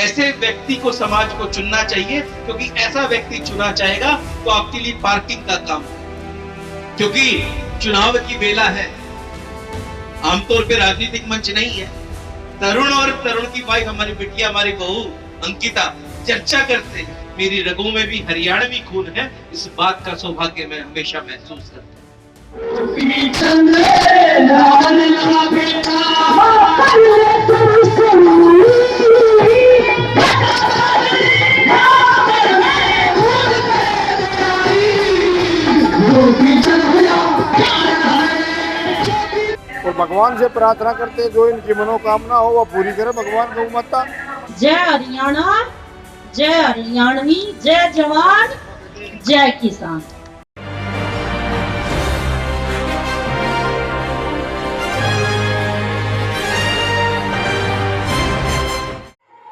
ऐसे व्यक्ति को समाज को चुनना चाहिए, क्योंकि ऐसा व्यक्ति चुना जाएगा तो आपके लिए पार्किंग का काम, क्योंकि चुनाव की बेला है, आमतौर पे राजनीतिक मंच नहीं है। तरुण और तरुण की वाइफ हमारी बिटिया, हमारी बहू अंकिता चर्चा करते हैं, मेरी रगों में भी हरियाणवी खून है, इस बात का सौभाग्य मैं हमेशा महसूस करता हूँ। और भगवान से प्रार्थना करते जो इनकी मनोकामना हो वह पूरी करे भगवान गौ माता। जय हरियाणा, जय हरियाणवी, जय जवान, जय किसान।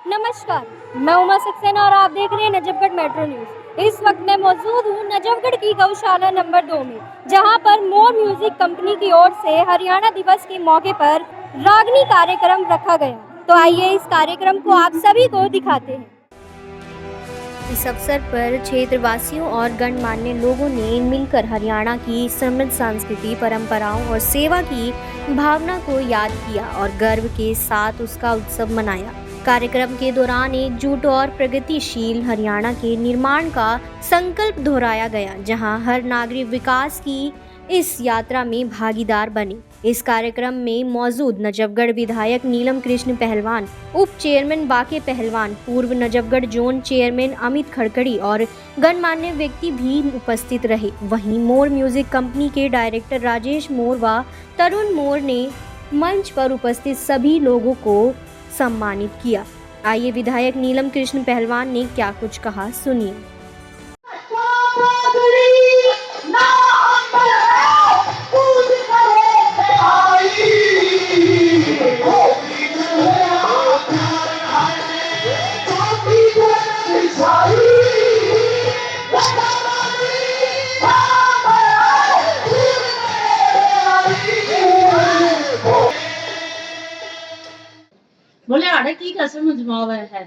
नमस्कार, मैं उमा सक्सेना और आप देख रहे हैं नजफगढ़ मेट्रो न्यूज। इस वक्त मैं मौजूद हूँ नजफगढ़ की गौशाला नंबर 2 में, जहां पर मोर म्यूजिक कंपनी की ओर से हरियाणा दिवस के मौके पर रागनी कार्यक्रम रखा गया। तो आइए इस कार्यक्रम को आप सभी को दिखाते हैं। इस अवसर पर क्षेत्रवासियों और गणमान्य लोगों ने मिलकर हरियाणा की समृद्ध संस्कृति, परंपराओं और सेवा की भावना को याद किया और गर्व के साथ उसका उत्सव मनाया। कार्यक्रम के दौरान एकजुट और प्रगतिशील हरियाणा के निर्माण का संकल्प दोहराया गया, जहां हर नागरिक विकास की इस यात्रा में भागीदार बने। इस कार्यक्रम में मौजूद नजफगढ़ विधायक नीलम कृष्ण पहलवान, उप चेयरमैन बाके पहलवान, पूर्व नजफगढ़ जोन चेयरमैन अमित खड़खड़ी और गणमान्य व्यक्ति भी उपस्थित रहे। वहीं मोर म्यूजिक कंपनी के डायरेक्टर राजेश मोर व तरुण मोर ने मंच पर उपस्थित सभी लोगों को सम्मानित किया। आइए विधायक नीलम कृष्ण पहलवान ने क्या कुछ कहा, सुनिए। बोले आड़े की का समझवावे है,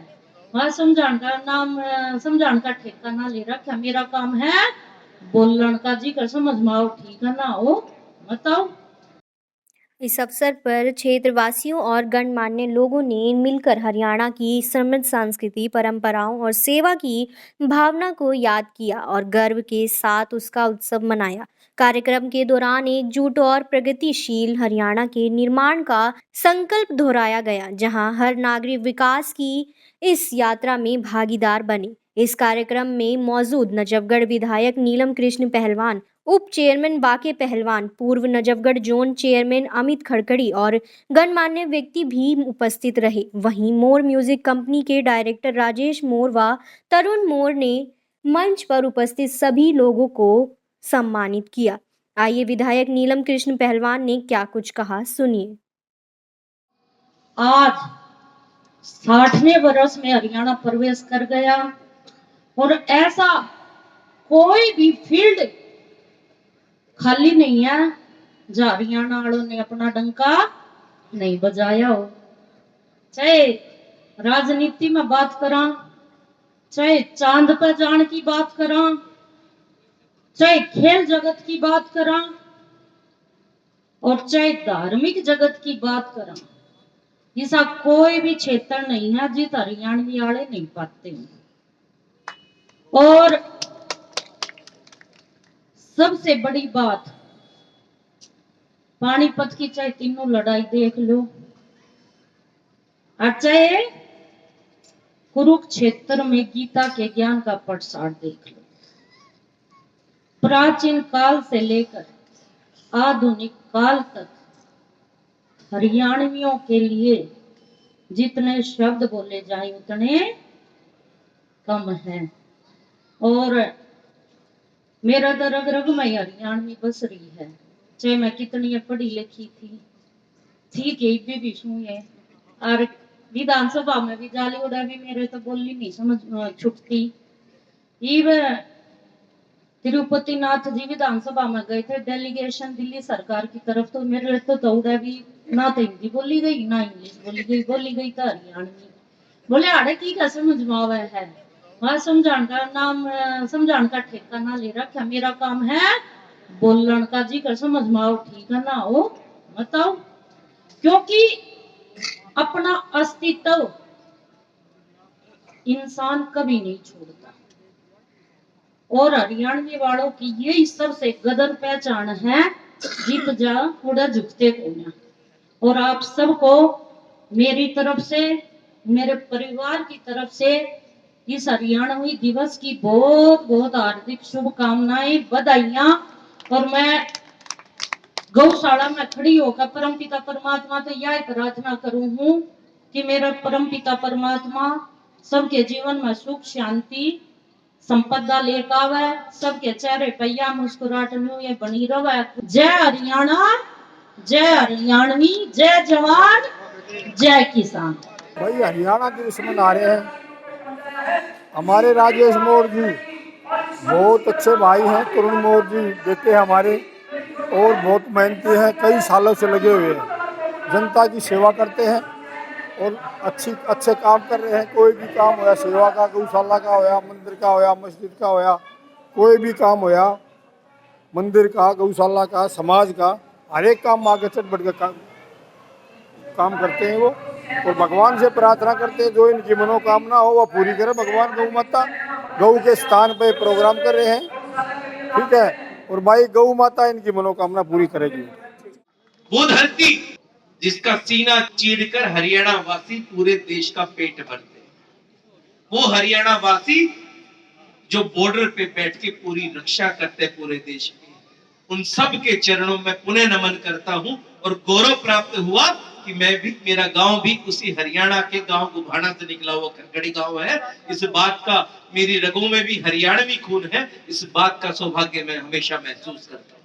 वह समझान का नाम, समझान का ठेका ना ले रखा। मेरा काम है बोलन का, जी कर समझवाओ ठीक है ना हो, बताओ। इस अवसर पर क्षेत्रवासियों और गणमान्य लोगों ने मिलकर हरियाणा की समृद्ध संस्कृति, परंपराओं और सेवा की भावना को याद किया और गर्व के साथ उसका उत्सव मनाया। कार्यक्रम के दौरान एकजुट और प्रगतिशील हरियाणा के निर्माण का संकल्प दोहराया गया, जहां हर नागरिक विकास की इस यात्रा में भागीदार बने। इस कार्यक्रम में मौजूद नजफगढ़ विधायक नीलम कृष्ण पहलवान, उप चेयरमैन बाके पहलवान, पूर्व नजफगढ़ जोन चेयरमैन अमित खड़खड़ी और गणमान्य व्यक्ति भी उपस्थित रहे। वहीं मोर म्यूजिक कंपनी के डायरेक्टर राजेश मोर व तरुण मोर ने मंच पर उपस्थित सभी लोगों को सम्मानित किया। आइए विधायक नीलम कृष्ण पहलवान ने क्या कुछ कहा, सुनिए। आज 60वें वर्ष में हरियाणा प्रवेश कर गया और ऐसा कोई भी फील्ड खाली नहीं है जहां हरियाणा वालों ने अपना डंका नहीं बजाया हो। चाहे राजनीति में बात करा, चाहे चांद पर जाने की बात करा, चाहे खेल जगत की बात करा और चाहे धार्मिक जगत की बात करा, ऐसा कोई भी क्षेत्र नहीं है जित हरियाणवी वाले नहीं पाते हैं। और सबसे बड़ी बात, पानीपत की चाहे तीनों लड़ाई देख लो, और चाहे कुरुक्षेत्र में गीता के ज्ञान का प्रसार देख लो, प्राचीन काल से लेकर आधुनिक काल तक हरियाणवियों के लिए जितने शब्द बोले जाए उतने कम हैं। और मेरा तो रग रग में हरियाणवी बस रही है, चाहे मैं कितनी पढ़ी लिखी थी, ठीक है भी सुनिए। और विधानसभा में भी जाली उड़ा भी मेरे तो बोली नहीं समझ छुटती। तिरुपति नाथ जी विधानसभा में गए थे डेलीगेशन दिल्ली सरकार की तरफ, तो मेरे तो उड़ा भी ना तो हिंदी बोली गई ना इंग्लिश बोली गई तो हरियाणवी। बोले आड़े की का समझ मावे है, वहां समझाने का नाम समझाने का ठेका ना ले रखा। मेरा काम है बोलन का, जी का समझ माओ ठीक है ना हो बताओ। क्योंकि अपना अस्तित्व इंसान कभी नहीं छोड़ता, और हरियाणवी वालों की यही सबसे गदर पहचान है, जीत जा थोड़ा झुकते को ना। और आप सबको मेरी तरफ से, मेरे परिवार की तरफ से इस हरियाणवी दिवस की बहुत बहुत हार्दिक शुभकामनाएं, बधाइयां। और मैं गौशाला में खड़ी होकर परमपिता परमात्मा से यह प्रार्थना करूं हूं कि मेरा परमपिता परमात्मा सबके जीवन में सुख शांति संपदा लेकर आवे, सबके चेहरे पैया मुस्कुराहट ये बनी रहे। जय हरियाणा, जय हरियाणवी, जय जवान, जय किसान। भाई हरियाणा दिवस मना रहे हैं। हमारे राजेश मोर जी बहुत अच्छे भाई हैं, तरुण मोर जी बेटे हमारे, और बहुत मेहनती हैं, कई सालों से लगे हुए हैं, जनता की सेवा करते हैं और अच्छे काम कर रहे हैं। कोई भी काम होया सेवा का, गौशाला का होया, मंदिर का होया, मस्जिद का होया, कोई भी काम होया, मंदिर का, गौशाला का, समाज का, हर एक काम आगे चढ़ बढ़ के काम करते हैं वो। और भगवान से प्रार्थना करते हैं जो इनकी मनोकामना हो वह पूरी करे भगवान। गौ माता गौ के स्थान पे प्रोग्राम कर रहे हैं, ठीक है, और भाई गौ माता इनकी मनोकामना पूरी करेगी। वो धरती जिसका सीना चीरकर हरियाणा वासी पूरे देश का पेट भरते हैं, वो हरियाणा वासी जो बॉर्डर पे बैठ के पूरी रक्षा करते हैं पूरे देश की, उन सब के चरणों में पुनः नमन करता हूं। और गौरव प्राप्त हुआ कि मैं भी, मेरा गांव भी उसी हरियाणा के गांव गुभाना से निकला हुआ खरगड़ी गांव है। इस बात का, मेरी रगों में भी हरियाणवी खून है, इस बात का सौभाग्य मैं हमेशा महसूस करता हूं।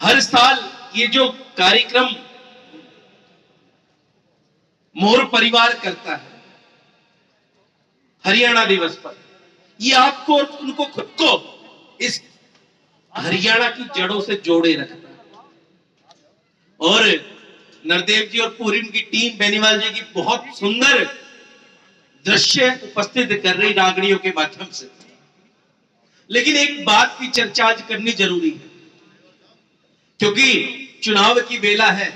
हर साल ये जो कार्यक्रम मोर परिवार करता है हरियाणा दिवस पर, ये आपको और उनको खुद को इस हरियाणा की जड़ों से जोड़े रखता है। और नरदेव जी और पूरिम की टीम बेनीवाल जी की बहुत सुंदर दृश्य उपस्थित कर रही रागड़ियों के माध्यम से। लेकिन एक बात की चर्चा आज करनी जरूरी है, क्योंकि चुनाव की बेला है।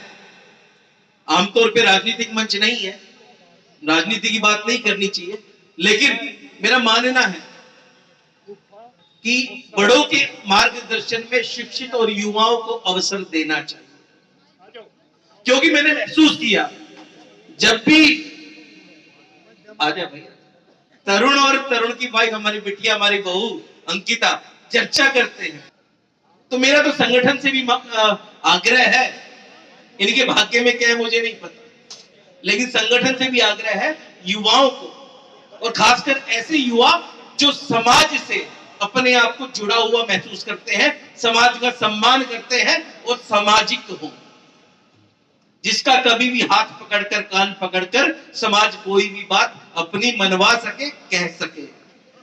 आमतौर पे राजनीतिक मंच नहीं है, राजनीति की बात नहीं करनी चाहिए, लेकिन मेरा मानना है कि बड़ों के मार्गदर्शन में शिक्षित और युवाओं को अवसर देना चाहिए। क्योंकि मैंने महसूस किया, जब भी आजा भैया तरुण और तरुण की भाई हमारी बिटिया, हमारी बहू अंकिता चर्चा करते हैं, तो मेरा तो संगठन से भी आग्रह है, इनके भाग्य में क्या है मुझे नहीं पता, लेकिन संगठन से भी आग्रह है युवाओं को, और खासकर ऐसे युवा जो समाज से अपने आप को जुड़ा हुआ महसूस करते हैं, समाज का सम्मान करते हैं और सामाजिक हो, जिसका कभी भी हाथ पकड़कर, कान पकड़कर समाज कोई भी बात अपनी मनवा सके, कह सके,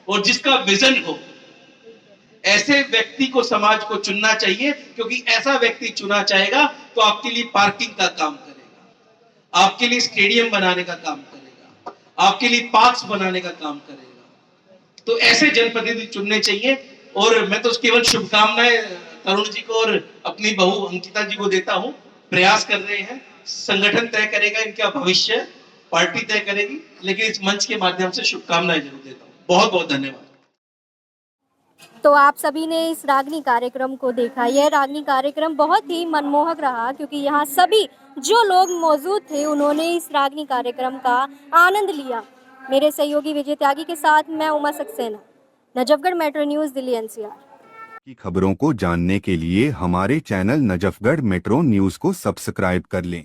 और जिसका विजन हो, ऐसे व्यक्ति को समाज को चुनना चाहिए। क्योंकि ऐसा व्यक्ति चुना जाएगा तो आपके लिए पार्किंग का काम करेगा, आपके लिए स्टेडियम बनाने का काम करेगा, आपके लिए पार्क्स बनाने का काम करेगा। तो ऐसे जनप्रतिनिधि चुनने चाहिए। और मैं तो केवल शुभकामनाएं तरुण जी को और अपनी बहू अंकिता जी को देता हूं। प्रयास कर रहे हैं, संगठन तय करेगा इनका भविष्य, पार्टी तय करेगी, लेकिन इस मंच के माध्यम से शुभकामनाएं जरूर देता हूं। बहुत बहुत धन्यवाद। तो आप सभी ने इस रागनी कार्यक्रम को देखा। यह रागनी कार्यक्रम बहुत ही मनमोहक रहा, क्योंकि यहाँ सभी जो लोग मौजूद थे उन्होंने इस रागनी कार्यक्रम का आनंद लिया। मेरे सहयोगी विजय त्यागी के साथ मैं Uma Saxena, Najafgarh metro news, Delhi NCR। की खबरों को जानने के लिए हमारे चैनल नजफगढ़ मेट्रो न्यूज़ को सब्सक्राइब कर लें।